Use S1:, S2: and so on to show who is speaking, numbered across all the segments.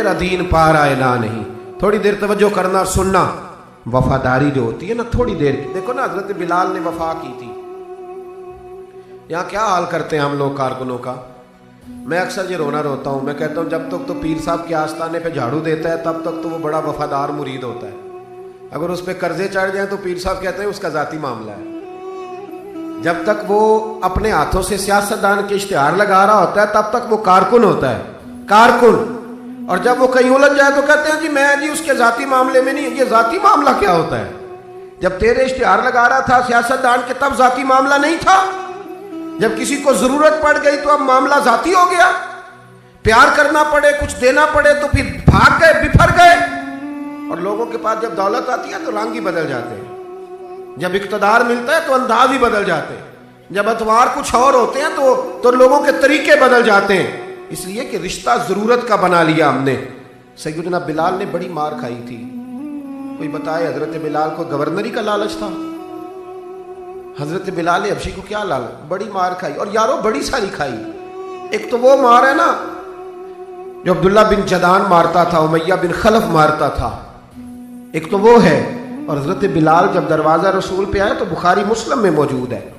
S1: تیرا دین پار آئے نہ نہیں. تھوڑی دیر توجہ کرنا اور سننا. وفاداری جو ہوتی ہے نا تھوڑی دیر کی, دیکھو نا حضرت بلال نے وفا کی تھی. یہاں کیا حال کرتے ہیں ہم لوگ کارکنوں کا. میں اکثر یہ روتا ہوں, میں کہتا ہوں جب تک تو پیر صاحب کے آستانے پہ جھاڑو دیتا ہے تب تک تو وہ بڑا وفادار مرید ہوتا ہے. اگر اس پہ قرضے چڑھ جائیں تو پیر صاحب کہتے ہیں اس کا ذاتی معاملہ ہے. جب تک وہ اپنے ہاتھوں سے سیاستدان کے اشتہار لگا رہا ہوتا ہے تب تک وہ کارکن ہوتا ہے, کارکن. اور جب وہ کہیں الجھ جائے تو کہتے ہیں جی اس کے ذاتی معاملے میں نہیں. یہ ذاتی معاملہ کیا ہوتا ہے؟ جب تیرے اشتہار لگا رہا تھا سیاستدان کے تب ذاتی معاملہ نہیں تھا. جب کسی کو ضرورت پڑ گئی تو اب معاملہ ذاتی ہو گیا. پیار کرنا پڑے, کچھ دینا پڑے تو پھر بھاگ گئے, بپھر گئے. اور لوگوں کے پاس جب دولت آتی ہے تو رنگ ہی بدل جاتے ہیں. جب اقتدار ملتا ہے تو انداز ہی بدل جاتے ہیں. جب اتوار کچھ اور ہوتے ہیں تو لوگوں کے طریقے بدل جاتے ہیں. اس لیے کہ رشتہ ضرورت کا بنا لیا ہم نے. سیدنا بلال نے بڑی مار کھائی تھی. کوئی بتائے حضرت بلال کو گورنری کا لالچ تھا؟ حضرت بلال حبشی کو کیا لالچ؟ بڑی مار کھائی, اور یارو بڑی ساری کھائی. ایک تو وہ مار ہے نا جو عبداللہ بن جدان مارتا تھا, امیہ بن خلف مارتا تھا, ایک تو وہ ہے. اور حضرت بلال جب دروازہ رسول پہ آئے تو بخاری مسلم میں موجود ہے,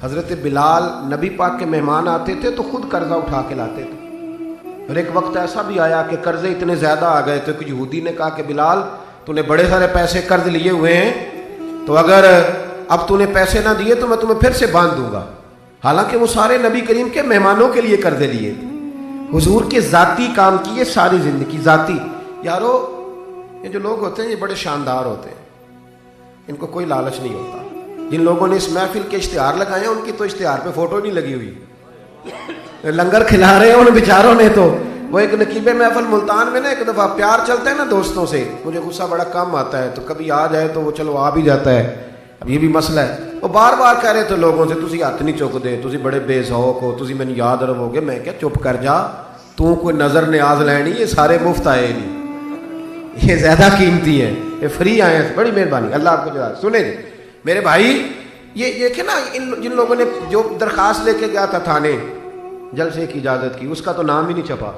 S1: حضرت بلال نبی پاک کے مہمان آتے تھے تو خود قرضہ اٹھا کے لاتے تھے. اور ایک وقت ایسا بھی آیا کہ قرضے اتنے زیادہ آ گئے تھے کہ یہودی نے کہا کہ بلال تو نے بڑے سارے پیسے قرض لیے ہوئے ہیں, تو اگر اب تو نے پیسے نہ دیے تو میں تمہیں پھر سے باندھ دوں گا. حالانکہ وہ سارے نبی کریم کے مہمانوں کے لیے قرضے لیے تھے. حضور کے ذاتی کام کی یہ ساری زندگی ذاتی. یارو یہ جو لوگ ہوتے ہیں یہ بڑے شاندار ہوتے ہیں, ان کو کوئی لالچ نہیں ہوتا. جن لوگوں نے اس محفل کے اشتہار لگائے ہیں ان کی تو اشتہار پہ فوٹو نہیں لگی ہوئی. لنگر کھلا رہے ہیں ان بیچاروں نے. تو وہ ایک نقیب محفل ملتان میں نا ایک دفعہ پیار چلتا ہے نا دوستوں سے, مجھے غصہ بڑا کم آتا ہے تو کبھی آ جائے تو وہ چلو آ بھی جاتا ہے. اب یہ بھی مسئلہ ہے. وہ بار بار کہہ رہے تھے لوگوں سے تسی ہاتھ نہیں چک دے, تسی بڑے بے ذوق ہو, تسی مینوں یاد رہو گے. میں کیا چپ کر جا, تو کوئی نظر نیاز لینی, یہ سارے مفت آئے نہیں, یہ زیادہ قیمتی ہیں, یہ فری آئے ہیں. بڑی مہربانی, اللہ آپ کو جزا. سنیں جی میرے بھائی, یہ کہ نا جن لوگوں نے جو درخواست لے کے گیا تھا تھانے جلسے کی اجازت کی, اس کا تو نام ہی نہیں چھپا.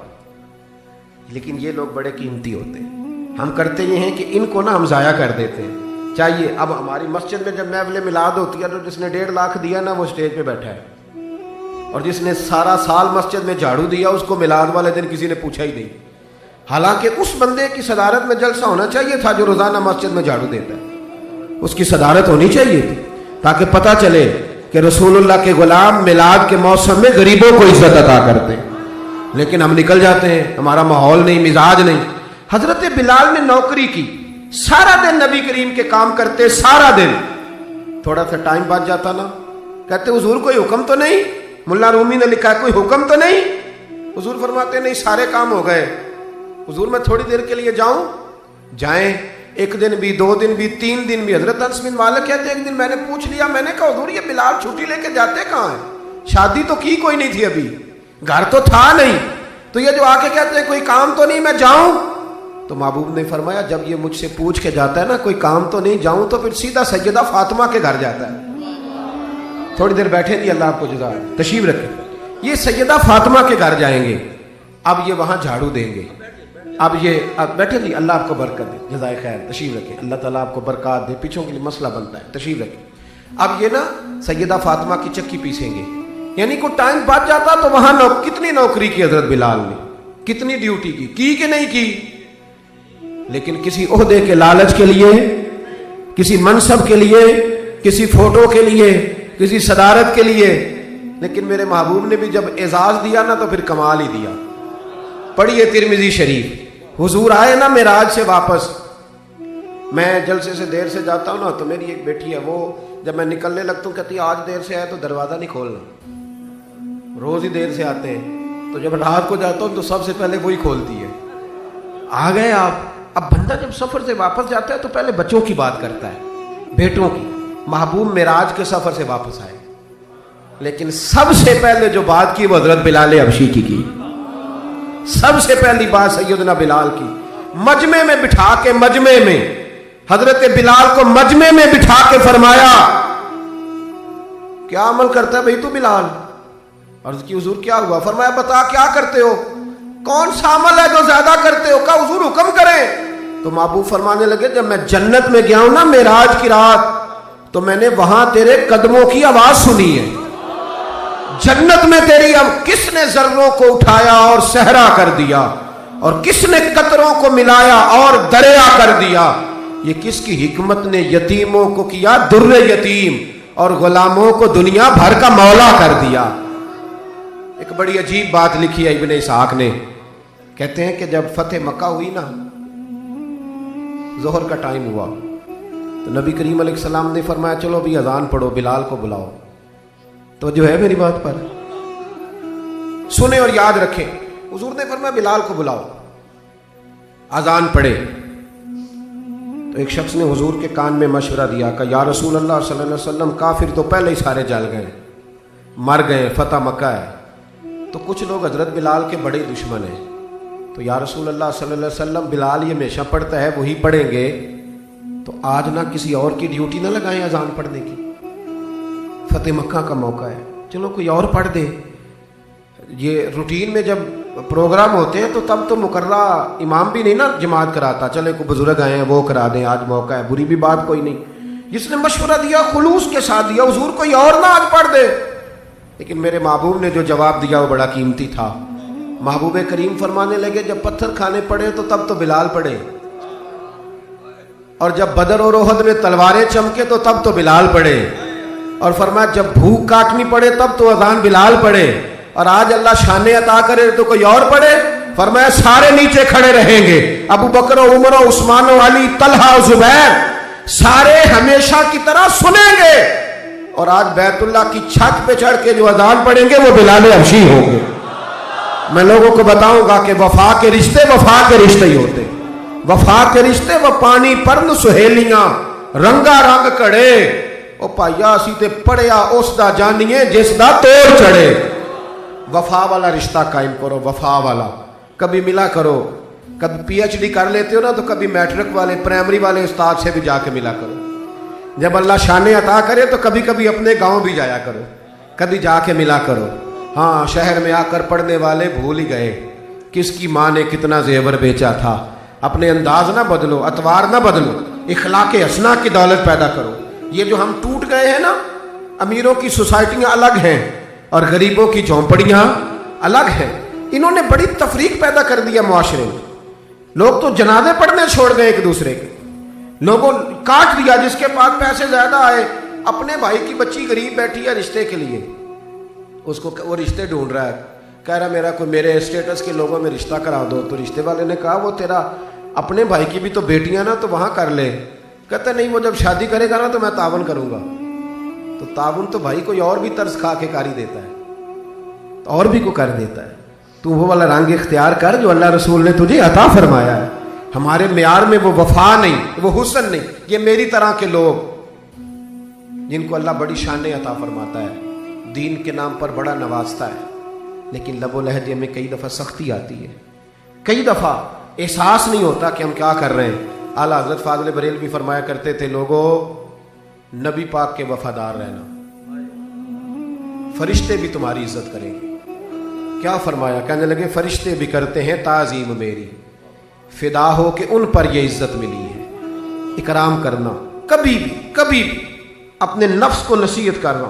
S1: لیکن یہ لوگ بڑے قیمتی ہوتے ہیں. ہم کرتے یہ ہیں کہ ان کو نا ہم ضائع کر دیتے ہیں. چاہیے اب ہماری مسجد میں جب محفل میلاد ہوتی ہے تو جس نے 1.5 لاکھ دیا نا وہ اسٹیج پہ بیٹھا ہے, اور جس نے سارا سال مسجد میں جھاڑو دیا اس کو میلاد والے دن کسی نے پوچھا ہی نہیں. حالانکہ اس بندے کی صدارت میں جلسہ ہونا چاہیے تھا جو روزانہ مسجد میں جھاڑو دیتا ہے. اس کی صدارت ہونی چاہیے تھی تاکہ پتہ چلے کہ رسول اللہ کے غلام میلاد کے موسم میں غریبوں کو عزت عطا کرتے ہیں. لیکن ہم نکل جاتے ہیں, ہمارا ماحول نہیں, مزاج نہیں. حضرت بلال نے نوکری کی, سارا دن نبی کریم کے کام کرتے, سارا دن. تھوڑا سا ٹائم بچ جاتا نا, کہتے حضور کوئی حکم تو نہیں؟ ملا رومی نے لکھا ہے کوئی حکم تو نہیں؟ حضور فرماتے نہیں, سارے کام ہو گئے. حضور میں تھوڑی دیر کے لیے جاؤں؟ جائیں. 1 دن بھی, 2 دن بھی, 3 دن بھی. حضرت انس بن مالک کہتے ایک دن میں نے پوچھ لیا, میں نے کہا حضور یہ بلال چھٹی لے کے جاتے کہاں ہیں؟ شادی تو کی کوئی نہیں تھی, ابھی گھر تو تھا نہیں, تو یہ جو آ کے کہتے ہیں کوئی کام تو نہیں میں جاؤں؟ تو محبوب نے فرمایا جب یہ مجھ سے پوچھ کے جاتا ہے نا کوئی کام تو نہیں جاؤں, تو پھر سیدھا سیدہ فاطمہ کے گھر جاتا ہے. تھوڑی دیر بیٹھے نہیں, اللہ آپ کو جزا تشریف رکھے. یہ سیدہ فاطمہ کے گھر جائیں گے, اب یہ وہاں جھاڑو دیں گے. اب بیٹھے نہیں, اللہ آپ کو برکت دے, جزائے خیر, تشریف رکھے. اللہ تعالیٰ آپ کو برکات دے, پیچھوں کے لیے مسئلہ بنتا ہے, تشریف رکھے. اب یہ نا سیدہ فاطمہ کی چکی پیسیں گے, یعنی کوئی ٹائم بچ جاتا تو وہاں کتنی نوکری کی حضرت بلال نے, کتنی ڈیوٹی کی کہ نہیں کی. لیکن کسی عہدے کے لالچ کے لیے, کسی منصب کے لیے, کسی فوٹو کے لیے, کسی صدارت کے لیے. لیکن میرے محبوب نے بھی جب اعزاز دیا نا تو پھر کمال ہی دیا. پڑھیے ترمذی شریف, حضور آئے نا معراج سے واپس. میں جلسے سے دیر سے جاتا ہوں نا تو میری ایک بیٹی ہے, وہ جب میں نکلنے لگتا ہوں کہتی آج دیر سے آئے تو دروازہ نہیں کھولنا. روز ہی دیر سے آتے ہیں, تو جب رات کو جاتا ہوں تو سب سے پہلے وہی کھولتی ہے. آ گئے آپ. اب بندہ جب سفر سے واپس جاتا ہے تو پہلے بچوں کی بات کرتا ہے, بیٹوں کی. محبوب معراج کے سفر سے واپس آئے, لیکن سب سے پہلے جو بات کی وہ حضرت بلال حبشی کی. سب سے پہلی بات سیدنا بلال کی. مجمع میں بٹھا کے, مجمع میں حضرت بلال کو مجمع میں بٹھا کے فرمایا کیا عمل کرتا ہے بھائی تو بلال؟ عرض کی حضور کیا ہوا؟ فرمایا بتا کیا کرتے ہو؟ کون سا عمل ہے جو زیادہ کرتے ہو؟ کہا حضور حکم کریں. تو محبوب فرمانے لگے جب میں جنت میں گیا ہوں نا معراج کی رات، تو میں نے وہاں تیرے قدموں کی آواز سنی ہے. جنت میں تیری اب کس نے ذروں کو اٹھایا اور صحرا کر دیا، اور کس نے قطروں کو ملایا اور دریا کر دیا. یہ کس کی حکمت نے یتیموں کو کیا در یتیم اور غلاموں کو دنیا بھر کا مولا کر دیا. ایک بڑی عجیب بات لکھی ہے ابن اسحاق نے. کہتے ہیں کہ جب فتح مکہ ہوئی نا، ظہر کا ٹائم ہوا، تو نبی کریم علیہ السلام نے فرمایا چلو ابھی اذان پڑھو، بلال کو بلاؤ. تو جو ہے میری بات پر سنیں اور یاد رکھیں. حضور نے فرمایا بلال کو بلاؤ، اذان پڑھے. تو ایک شخص نے حضور کے کان میں مشورہ دیا کہ یا رسول اللہ صلی اللہ علیہ وسلم کافر تو پہلے ہی سارے جل گئے، مر گئے، فتح مکہ ہے. تو کچھ لوگ حضرت بلال کے بڑے دشمن ہیں. تو یا رسول اللہ صلی اللہ علیہ وسلم بلال یہ ہمیشہ پڑھتا ہے، وہی پڑھیں گے، تو آج نہ کسی اور کی ڈیوٹی نہ لگائیں اذان پڑھنے کی، فتح مکہ کا موقع ہے، چلو کوئی اور پڑھ دے. یہ روٹین میں جب پروگرام ہوتے ہیں تو تب تو مقررہ امام بھی نہیں نا جماعت کراتا، چلے کوئی بزرگ آئے ہیں وہ کرا دیں، آج موقع ہے، بری بھی بات کوئی نہیں. جس نے مشورہ دیا خلوص کے ساتھ دیا، حضور کوئی اور نہ آج پڑھ دے. لیکن میرے محبوب نے جو جواب دیا وہ بڑا قیمتی تھا. محبوب کریم فرمانے لگے جب پتھر کھانے پڑے تو تب تو بلال پڑھے، اور جب بدر اور احد میں تلواریں چمکے تو تب تو بلال پڑھے، اور فرمایا جب بھوک کاٹنی پڑے تب تو اذان بلال پڑھے، اور آج اللہ شان عطا کرے تو کوئی اور پڑھے. فرمایا سارے نیچے کھڑے رہیں گے، ابو بکر و عمر و عثمان و علی، طلحہ و زبیر، سارے ہمیشہ کی طرح سنیں گے. اور آج بیت اللہ کی چھت پہ چڑھ کے جو اذان پڑھیں گے وہ بلال حبشی ہوں گے. میں لوگوں کو بتاؤں گا کہ وفا کے رشتے وفا کے رشتے ہی ہوتے. وفا کے رشتے وہ پانی پرن سہیلیاں رنگا رنگ کڑے، او پائیا اسی تے پڑھیا اس دا جانیے جس دا توڑ چڑھے. وفا والا رشتہ قائم کرو، وفا والا. کبھی ملا کرو، کبھی پی ایچ ڈی کر لیتے ہو نا تو کبھی میٹرک والے پرائمری والے استاد سے بھی جا کے ملا کرو. جب اللہ شان عطا کرے تو کبھی کبھی اپنے گاؤں بھی جایا کرو، کبھی جا کے ملا کرو. ہاں شہر میں آ کر پڑھنے والے بھول ہی گئے کس کی ماں نے کتنا زیور بیچا تھا. اپنے انداز نہ بدلو، اطوار نہ بدلو، اخلاق حسنہ کی دولت پیدا کرو. یہ جو ہم ٹوٹ گئے ہیں نا، امیروں کی سوسائٹیاں الگ ہیں اور غریبوں کی جھونپڑیاں الگ ہیں. انہوں نے بڑی تفریق پیدا کر دیا معاشرے میں. لوگ تو جنازے پڑھنے چھوڑ گئے ایک دوسرے کے. لوگوں کاٹ دیا، جس کے پاس پیسے زیادہ آئے، اپنے بھائی کی بچی غریب بیٹھی ہے رشتے کے لیے، اس کو وہ رشتے ڈھونڈ رہا ہے، کہہ رہا میرا کوئی میرے اسٹیٹس کے لوگوں میں رشتہ کرا دو. تو رشتے والے نے کہا وہ تیرا اپنے بھائی کی بھی تو بیٹیاں نا، تو وہاں کر لے. کہتا نہیں وہ جب شادی کرے گا نا تو میں تعاون کروں گا. تو تعاون تو بھائی کوئی اور بھی طرز کھا کے کاری دیتا ہے، تو اور بھی کو کر دیتا ہے. تو وہ والا رنگ اختیار کر جو اللہ رسول نے تجھے عطا فرمایا ہے. ہمارے معیار میں وہ وفا نہیں، وہ حسن نہیں. یہ میری طرح کے لوگ جن کو اللہ بڑی شان عطا فرماتا ہے، دین کے نام پر بڑا نوازتا ہے، لیکن لب و لہجے میں کئی دفعہ سختی آتی ہے، کئی دفعہ احساس نہیں ہوتا کہ ہم کیا کر رہے ہیں. اعلیٰ حضرت فاضل بریلوی بھی فرمایا کرتے تھے لوگوں نبی پاک کے وفادار رہنا، فرشتے بھی تمہاری عزت کریں گے. کیا فرمایا؟ کہنے لگے فرشتے بھی کرتے ہیں تعظیم میری، فدا ہو کہ ان پر یہ عزت ملی ہے. اکرام کرنا، کبھی بھی اپنے نفس کو نصیحت کرنا.